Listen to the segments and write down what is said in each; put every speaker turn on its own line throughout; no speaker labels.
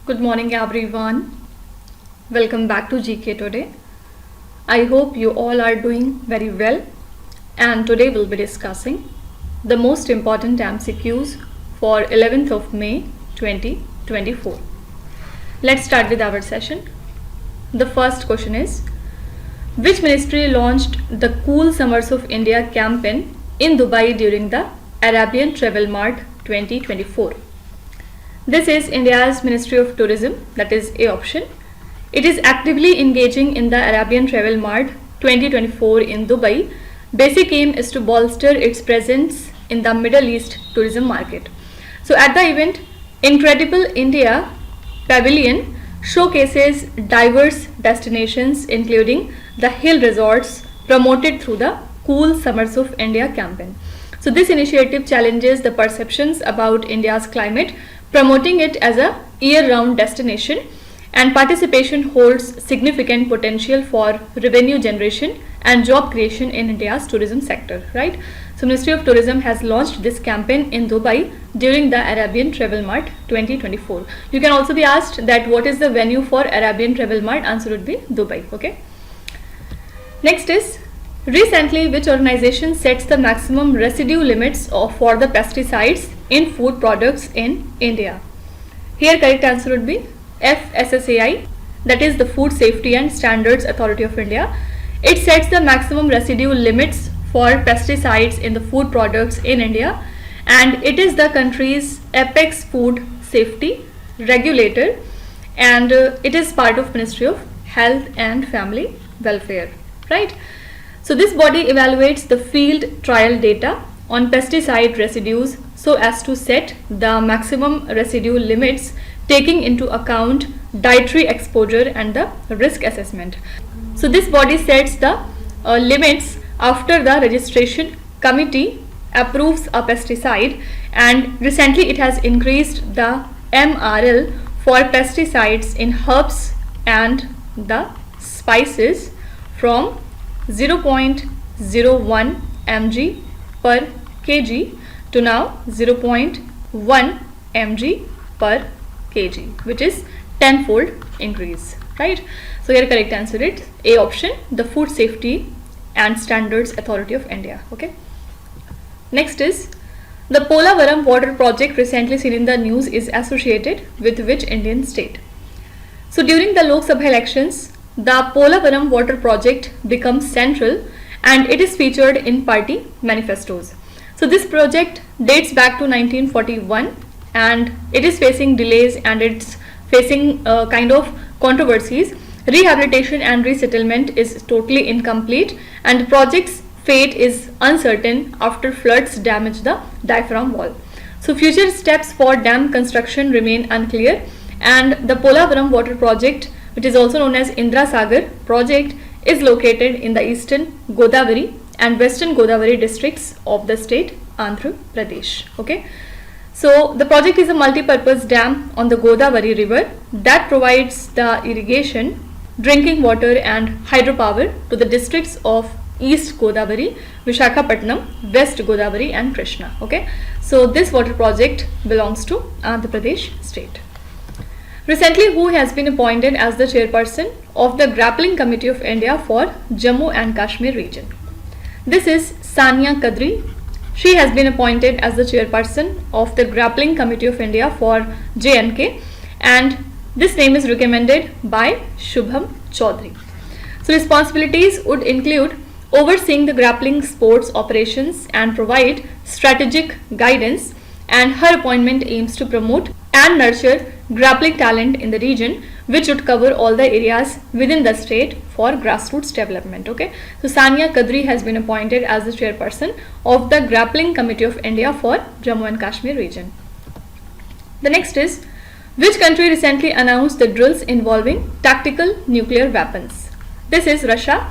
Good morning, everyone. Welcome back to GK today. I hope you all are doing very well. And today we'll be discussing the most important MCQs for 11th of May 2024. Let's start with our session. The first question is, which ministry launched the Cool Summers of India campaign in Dubai during the Arabian Travel Mart 2024? This is India's Ministry of Tourism, that is A option. It is actively engaging in the Arabian Travel Mart 2024 in Dubai. Basic aim is to bolster its presence in the Middle East tourism market. So at the event, Incredible India Pavilion showcases diverse destinations including the hill resorts promoted through the Cool Summers of India campaign. So this initiative challenges the perceptions about India's climate, promoting it as a year-round destination, and participation holds significant potential for revenue generation and job creation in India's tourism sector, right? So Ministry of Tourism has launched this campaign in Dubai during the Arabian Travel Mart 2024. You can also be asked that what is the venue for Arabian Travel Mart? Answer would be Dubai, okay? Next is, recently which organization sets the maximum residue limits for the pesticides in food products in India? Here correct answer would be FSSAI, that is the Food Safety and Standards Authority of India. It sets the maximum residue limits for pesticides in the food products in India, and it is the country's apex food safety regulator, and it is part of Ministry of Health and Family Welfare, right? So this body evaluates the field trial data on pesticide residues so as to set the maximum residue limits, taking into account dietary exposure and the risk assessment. So this body sets the limits after the registration committee approves a pesticide, and recently it has increased the MRL for pesticides in herbs and the spices from 0.01 mg per kg to now 0.1 mg per kg, which is tenfold increase, right? So here correct answer is A option, the Food Safety and Standards Authority of India, okay? Next is, the Polavaram water project recently seen in the news is associated with which Indian state? So during the Lok Sabha elections, the Polavaram water project becomes central and it is featured in party manifestos. So this project dates back to 1941 and it is facing delays and it's facing kind of controversies. Rehabilitation and resettlement is totally incomplete and the project's fate is uncertain after floods damage the diaphragm wall. So future steps for dam construction remain unclear, and the Polavaram water project, which is also known as Indra Sagar project, is located in the eastern Godavari and western Godavari districts of the state Andhra Pradesh, okay? So the project is a multi-purpose dam on the Godavari river that provides the irrigation, drinking water and hydropower to the districts of East Godavari, Visakhapatnam, West Godavari and Krishna, okay? So this water project belongs to Andhra Pradesh state. Recently, who has been appointed as the chairperson of the Grappling Committee of India for Jammu and Kashmir region? This is Sania Kadri. She has been appointed as the chairperson of the Grappling Committee of India for J&K, and this name is recommended by Shubham Chaudhary. So responsibilities would include overseeing the grappling sports operations and provide strategic guidance, and her appointment aims to promote and nurture grappling talent in the region, which would cover all the areas within the state for grassroots development, okay? So Sania Kadri has been appointed as the chairperson of the Grappling Committee of India for Jammu and Kashmir region. The next is, which country recently announced the drills involving tactical nuclear weapons? This is Russia.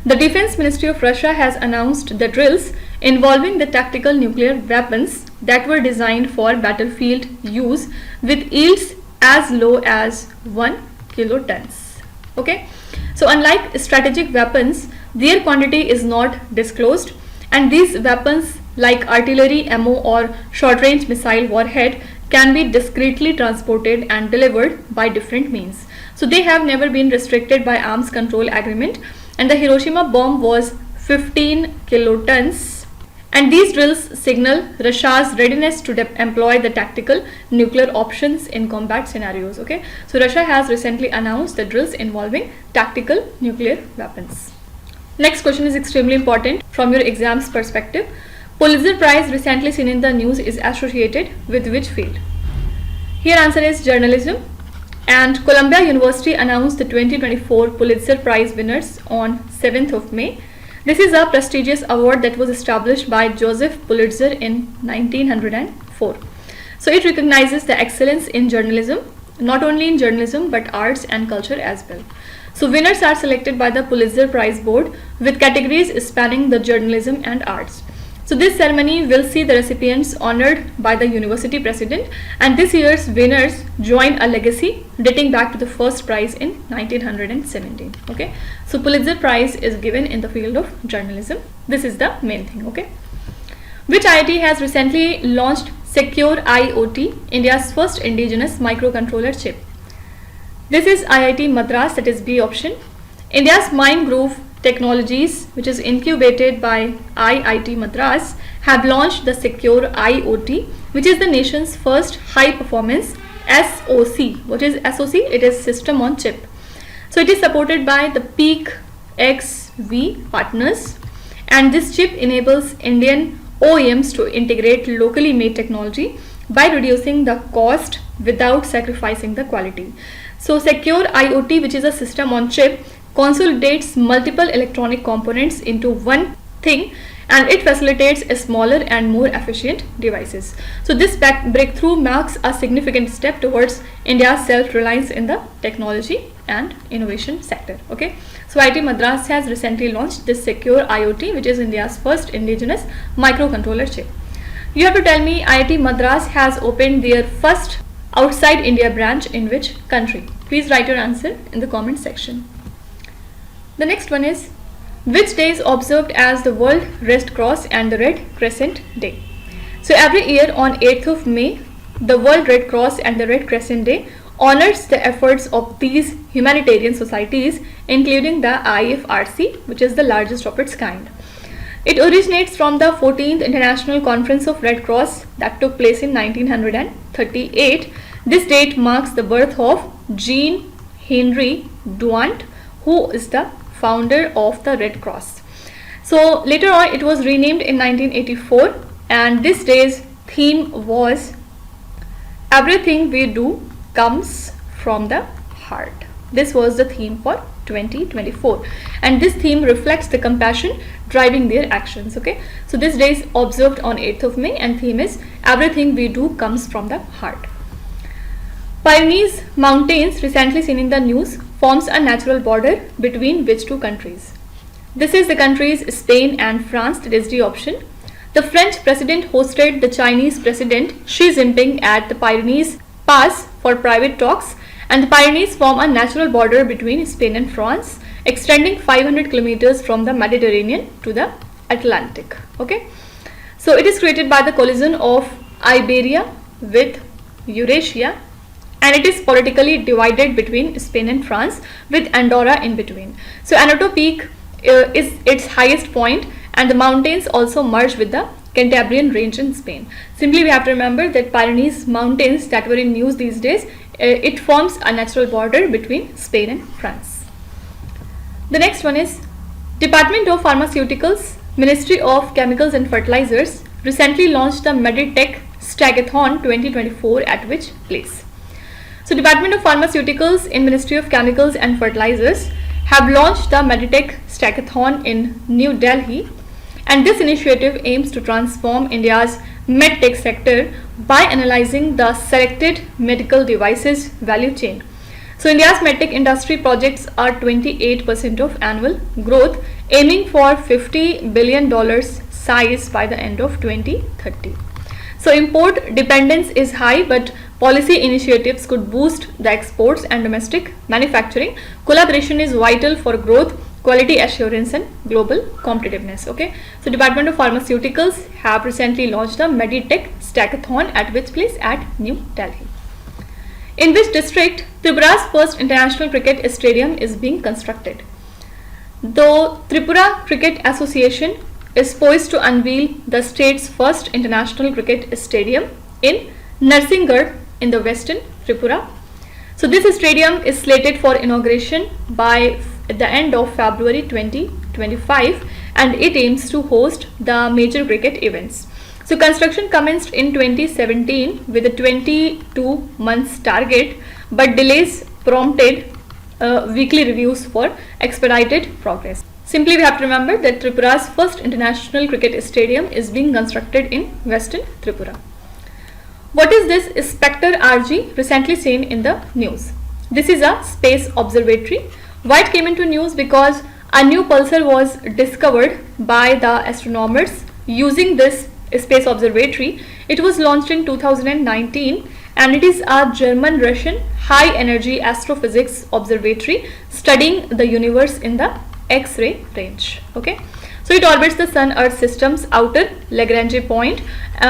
The Defense Ministry of Russia has announced the drills involving the tactical nuclear weapons that were designed for battlefield use with yields as low as 1 kilotons. Okay, so unlike strategic weapons, their quantity is not disclosed, and these weapons like artillery ammo or short range missile warhead can be discreetly transported and delivered by different means. So they have never been restricted by arms control agreement, and the Hiroshima bomb was 15 kilotons, and these drills signal Russia's readiness to employ the tactical nuclear options in combat scenarios. Okay, so Russia has recently announced the drills involving tactical nuclear weapons. Next question is extremely important from your exam's perspective. Pulitzer Prize recently seen in the news is associated with which field? Here answer is journalism. And Columbia University announced the 2024 Pulitzer Prize winners on 7th of May. This is a prestigious award that was established by Joseph Pulitzer in 1904. So it recognizes the excellence in journalism, not only in journalism but arts and culture as well. So winners are selected by the Pulitzer Prize Board with categories spanning the journalism and arts. So this ceremony will see the recipients honored by the university president, and this year's winners join a legacy dating back to the first prize in 1917. Okay, so Pulitzer Prize is given in the field of journalism. This is the main thing. Okay, which IIT has recently launched Secure IoT, India's first indigenous microcontroller chip? This is IIT Madras, that is B option. India's Mindgroove Technologies, which is incubated by IIT Madras, have launched the Secure IoT, which is the nation's first high performance SoC. What is SoC? It is system on chip. So it is supported by the Peak XV partners, and this chip enables Indian OEMs to integrate locally made technology by reducing the cost without sacrificing the quality. So Secure IoT, which is a system on chip, consolidates multiple electronic components into one thing, and it facilitates a smaller and more efficient devices. So this breakthrough marks a significant step towards India's self-reliance in the technology and innovation sector. Okay, so IIT Madras has recently launched this Secure IoT, which is India's first indigenous microcontroller chip. You have to tell me IIT Madras has opened their first outside India branch in which country? Please write your answer in the comment section. The next one is, which day is observed as the World Red Cross and the Red Crescent Day? So every year on 8th of May, the World Red Cross and the Red Crescent Day honors the efforts of these humanitarian societies, including the IFRC, which is the largest of its kind. It originates from the 14th International Conference of Red Cross that took place in 1938. This date marks the birth of Jean-Henri Douant, who is the founder of the Red Cross. So later on it was renamed in 1984, and this day's theme was everything we do comes from the heart. This was the theme for 2024, and this theme reflects the compassion driving their actions. Okay, so this day is observed on 8th of May, and theme is everything we do comes from the heart. Pyrenees Mountains, recently seen in the news, forms a natural border between which two countries? This is the countries Spain and France, that is the option. The French president hosted the Chinese president Xi Jinping at the Pyrenees Pass for private talks, and the Pyrenees form a natural border between Spain and France, extending 500 kilometers from the Mediterranean to the Atlantic. Okay, so it is created by the collision of Iberia with Eurasia, and it is politically divided between Spain and France with Andorra in between. So Anoto Peak is its highest point, and the mountains also merge with the Cantabrian range in Spain. Simply we have to remember that Pyrenees Mountains that were in news these days, it forms a natural border between Spain and France. The next one is, Department of Pharmaceuticals, Ministry of Chemicals and Fertilizers recently launched the Meditech Stagathon 2024 at which place? So Department of Pharmaceuticals in Ministry of Chemicals and Fertilizers have launched the Meditech Stagathon in New Delhi, and this initiative aims to transform India's medtech sector by analyzing the selected medical devices value chain. So India's medtech industry projects are 28% of annual growth, aiming for $50 billion size by the end of 2030. So import dependence is high, but policy initiatives could boost the exports and domestic manufacturing. Collaboration is vital for growth, quality assurance and global competitiveness. Okay, so Department of Pharmaceuticals have recently launched the Meditech Stackathon at which place? At New Delhi. In which district Tripura's first international cricket stadium is being constructed? The Tripura Cricket Association is poised to unveil the state's first international cricket stadium in Narsingarh in the western Tripura. So this stadium is slated for inauguration by the end of February 2025 and it aims to host the major cricket events. So construction commenced in 2017 with a 22 months target, but delays prompted weekly reviews for expedited progress. Simply we have to remember that Tripura's first international cricket stadium is being constructed in western Tripura. What is this Spectre RG recently seen in the news? This is a space observatory. Why it came into news? Because a new pulsar was discovered by the astronomers using this space observatory. It was launched in 2019 and it is a German-Russian high energy astrophysics observatory studying the universe in the X-ray range. Okay, so it orbits the Sun-Earth system's outer Lagrange point,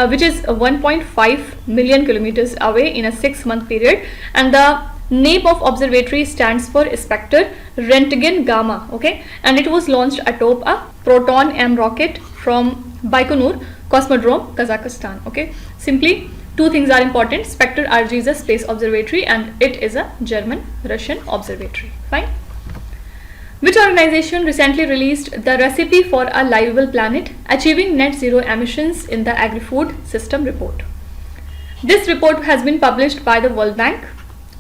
which is 1.5 million kilometers away in a 6-month period, and the name of observatory stands for Spectre Röntgen Gamma. Okay, and it was launched atop a Proton M rocket from Baikonur Cosmodrome, Kazakhstan. Okay, simply two things are important. Spectre RG is a space observatory and it is a German-Russian observatory. Fine. Which organization recently released the recipe for a livable planet achieving net zero emissions in the agri-food system report? This report has been published by the World Bank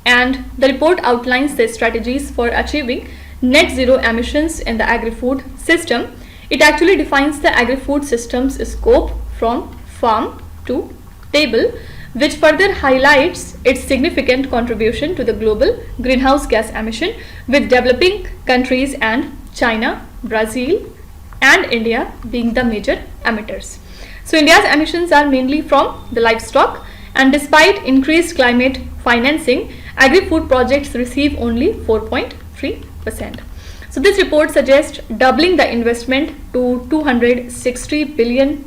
and the report outlines the strategies for achieving net zero emissions in the agri-food system. It actually defines the agri-food system's scope from farm to table, which further highlights its significant contribution to the global greenhouse gas emission, with developing countries and China, Brazil and India being the major emitters. So India's emissions are mainly from the livestock, and despite increased climate financing, agri-food projects receive only 4.3%. So this report suggests doubling the investment to $260 billion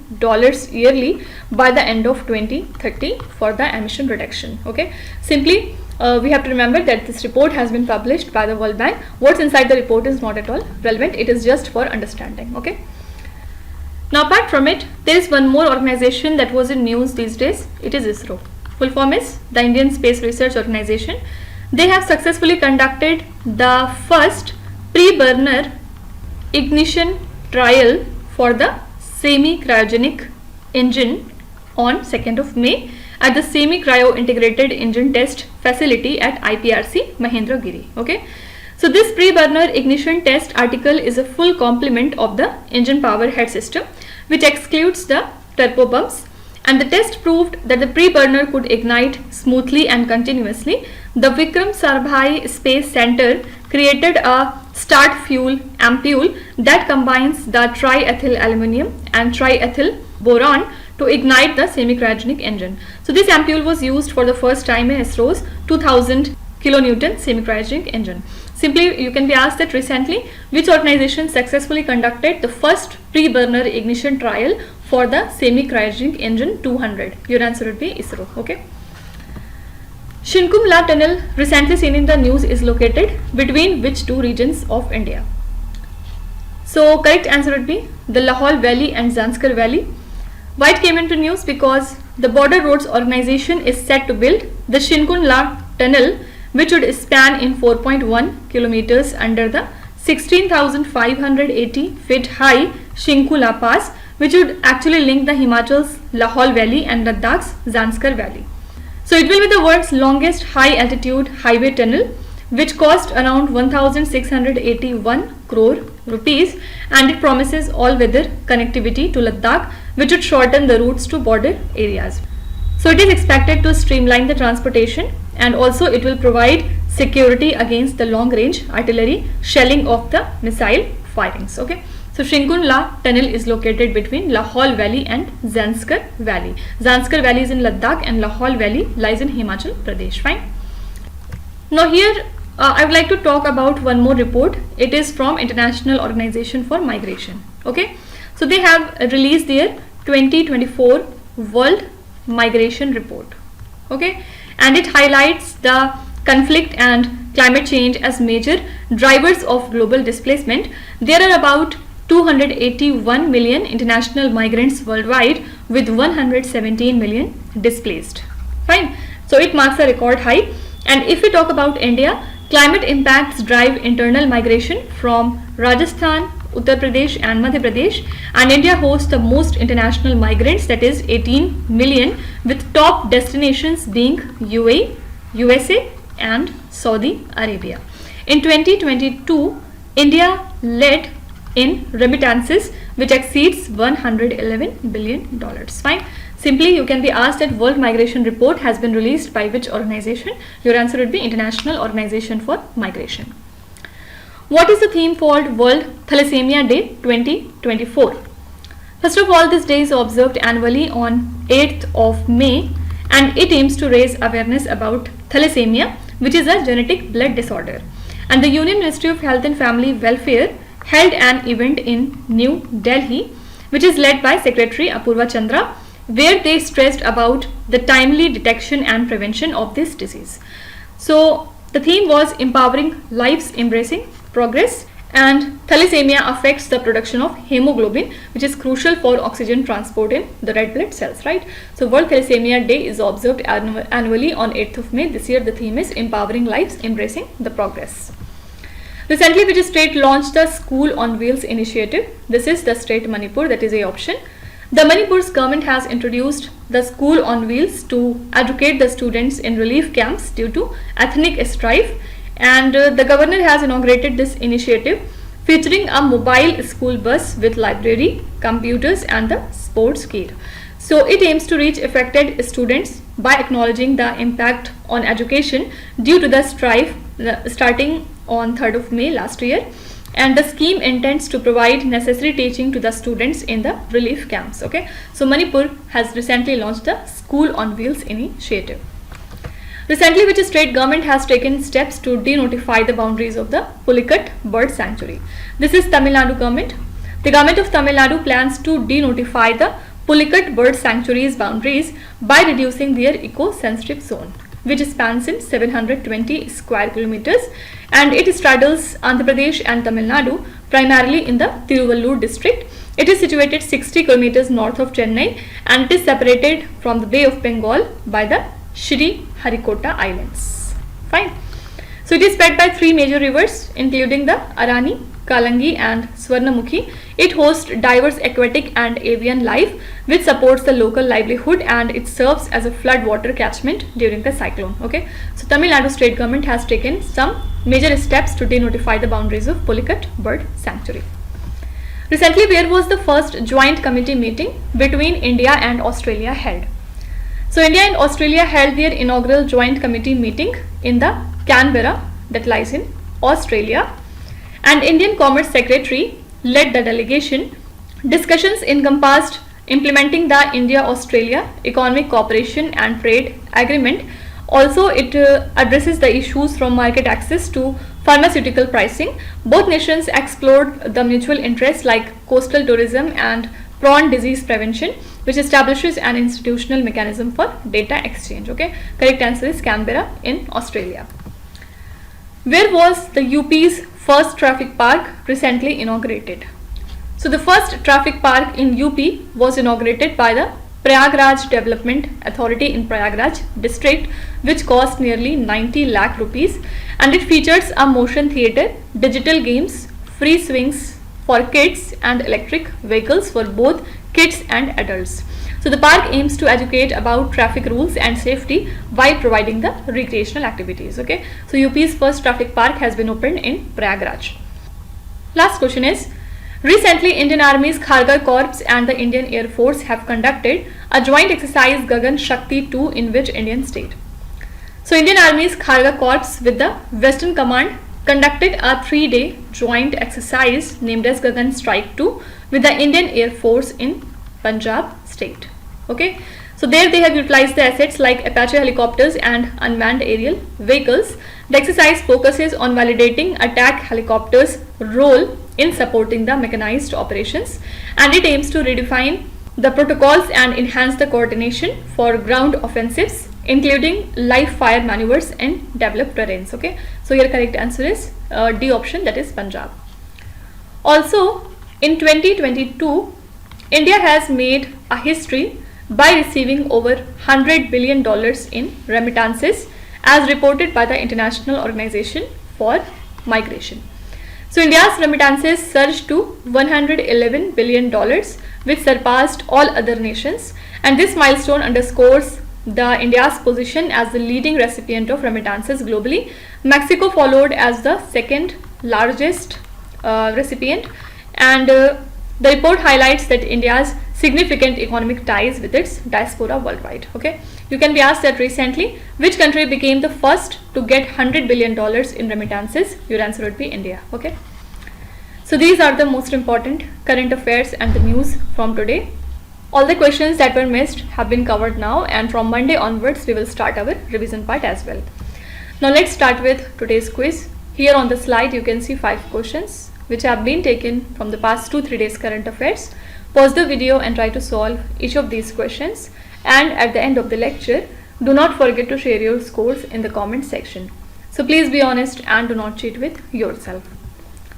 yearly by the end of 2030 for the emission reduction. Okay, simply we have to remember that this report has been published by the World Bank. What's inside the report is not at all relevant. It is just for understanding. Okay. Now apart from it, there is one more organization that was in news these days. It is ISRO. Full form is the Indian Space Research Organization. They have successfully conducted the first pre-burner ignition trial for the semi-cryogenic engine on 2nd of May at the semi-cryo integrated engine test facility at IPRC Mahendragiri. Okay, so this pre-burner ignition test article is a full complement of the engine power head system, which excludes the turbo pumps, and the test proved that the pre-burner could ignite smoothly and continuously. The Vikram Sarabhai Space Center created a start fuel ampule that combines the triethyl aluminum and triethyl boron to ignite the semi-cryogenic engine. So this ampule was used for the first time in ISRO's 2000 kilonewton semi-cryogenic engine. Simply you can be asked that recently which organization successfully conducted the first pre-burner ignition trial for the semi-cryogenic engine 200. Your answer would be ISRO. Okay. Shinkum La tunnel recently seen in the news is located between which two regions of India? So correct answer would be the Lahaul Valley and Zanskar Valley. Why it came into news? Because the Border Roads Organization is set to build the Shinkum La tunnel, which would span in 4.1 kilometers under the 16,580 feet high Shinku La Pass, which would actually link the Himachal's Lahaul Valley and Ladakh's Zanskar Valley. So it will be the world's longest high altitude highway tunnel, which cost around 1,681 crore rupees, and it promises all-weather connectivity to Ladakh, which would shorten the routes to border areas. So it is expected to streamline the transportation, and also it will provide security against the long-range artillery shelling of the missile firings. Okay. So Shinkum La tunnel is located between Lahaul Valley and Zanskar Valley. Zanskar Valley is in Ladakh and Lahaul Valley lies in Himachal Pradesh. Fine. Now here I would like to talk about one more report. It is from International Organization for Migration. Okay. So they have released their 2024 World Migration Report. Okay, and it highlights the conflict and climate change as major drivers of global displacement. There are about 281 million international migrants worldwide, with 117 million displaced. Fine. So it marks a record high. And if we talk about India, climate impacts drive internal migration from Rajasthan, Uttar Pradesh and Madhya Pradesh, and India hosts the most international migrants, that is 18 million, with top destinations being UAE, USA and Saudi Arabia. In 2022, India led in remittances, which exceeds $111 billion. Fine. Simply, you can be asked that World Migration Report has been released by which organization? Your answer would be International Organization for Migration. What is the theme for World Thalassemia Day 2024? First of all, this day is observed annually on 8th of May, and it aims to raise awareness about thalassemia, which is a genetic blood disorder. And the Union Ministry of Health and Family Welfare held an event in New Delhi, which is led by Secretary Apurva Chandra, where they stressed about the timely detection and prevention of this disease. So the theme was empowering lives, embracing progress, and thalassemia affects the production of hemoglobin, which is crucial for oxygen transport in the red blood cells, right? So World Thalassemia Day is observed annually on 8th of May. This year the theme is empowering lives, embracing the progress. Recently, which state launched the School on Wheels initiative? This is the state Manipur, that is a option. The Manipur's government has introduced the School on Wheels to educate the students in relief camps due to ethnic strife, and the governor has inaugurated this initiative, featuring a mobile school bus with library, computers and the sports kit. So it aims to reach affected students by acknowledging the impact on education due to the strife starting on 3rd of May last year, and the scheme intends to provide necessary teaching to the students in the relief camps. Okay, so Manipur has recently launched the School on Wheels initiative. Recently, which state government has taken steps to denotify the boundaries of the Pulicat bird sanctuary? This is Tamil Nadu government. The government of Tamil Nadu plans to denotify the Pulicat bird sanctuary's boundaries by reducing their eco-sensitive zone, which spans in 720 square kilometers, and it straddles Andhra Pradesh and Tamil Nadu, primarily in the Tiruvallur district. It is situated 60 kilometers north of Chennai, and it is separated from the Bay of Bengal by the Shri Harikota Islands. Fine. So it is fed by 3 major rivers, including the Arani, Kalangi and Swarnamukhi. It hosts diverse aquatic and avian life, which supports the local livelihood, and it serves as a flood water catchment during the cyclone. Okay, so Tamil Nadu state government has taken some major steps to denotify the boundaries of Pulicat bird sanctuary. Recently, where was the first joint committee meeting between India and Australia held? So India and Australia held their inaugural joint committee meeting in the Canberra, that lies in Australia, and Indian Commerce Secretary led the delegation. Discussions encompassed implementing the India-Australia Economic Cooperation and Trade Agreement. Also, it addresses the issues from market access to pharmaceutical pricing. Both nations explored the mutual interests like coastal tourism and prawn disease prevention, which establishes an institutional mechanism for data exchange. Okay, correct answer is Canberra in Australia. Where was the UP's first traffic park recently inaugurated? So the first traffic park in UP was inaugurated by the Prayagraj Development Authority in Prayagraj district, which cost nearly 90 lakh rupees, and it features a motion theatre, digital games, free swings for kids and electric vehicles for both kids and adults. So the park aims to educate about traffic rules and safety while providing the recreational activities. Okay, so UP's first traffic park has been opened in Prayagraj. Last question is, recently Indian Army's Khargar Corps and the Indian Air Force have conducted a joint exercise Gagan Shakti 2 in which Indian state? So Indian Army's Khargar Corps with the Western Command conducted a 3-day joint exercise named as Gagan Strike 2 with the Indian Air Force in Punjab state. Okay, so there they have utilized the assets like Apache helicopters and unmanned aerial vehicles. The exercise focuses on validating attack helicopters' role in supporting the mechanized operations, and it aims to redefine the protocols and enhance the coordination for ground offensives, including live fire maneuvers in developed terrains. Okay, so your correct answer is D option, that is Punjab. Also, in 2022, India has made a history by receiving over $100 billion in remittances, as reported by the International Organization for Migration. So India's remittances surged to $111 billion, which surpassed all other nations, and this milestone underscores the India's position as the leading recipient of remittances globally. Mexico followed as the second largest recipient, and the report highlights that India's significant economic ties with its diaspora worldwide. Okay, you can be asked that recently, which country became the first to get $100 billion in remittances? Your answer would be India. Okay, so these are the most important current affairs and the news from today. All the questions that were missed have been covered now, and from Monday onwards we will start our revision part as well. Now let's start with today's quiz. Here on the slide you can see 5 questions which have been taken from the past 2-3 days current affairs. Pause the video and try to solve each of these questions, and at the end of the lecture do not forget to share your scores in the comment section. So please be honest and do not cheat with yourself.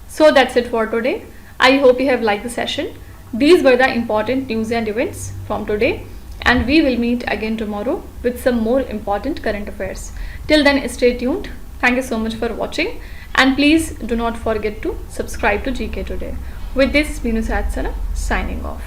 So that's it for today. I hope you have liked the session. These were the important news and events from today, and we will meet again tomorrow with some more important current affairs. Till then, stay tuned. Thank you so much for watching, and please do not forget to subscribe to GK Today. With this, Meenu Satsana signing off.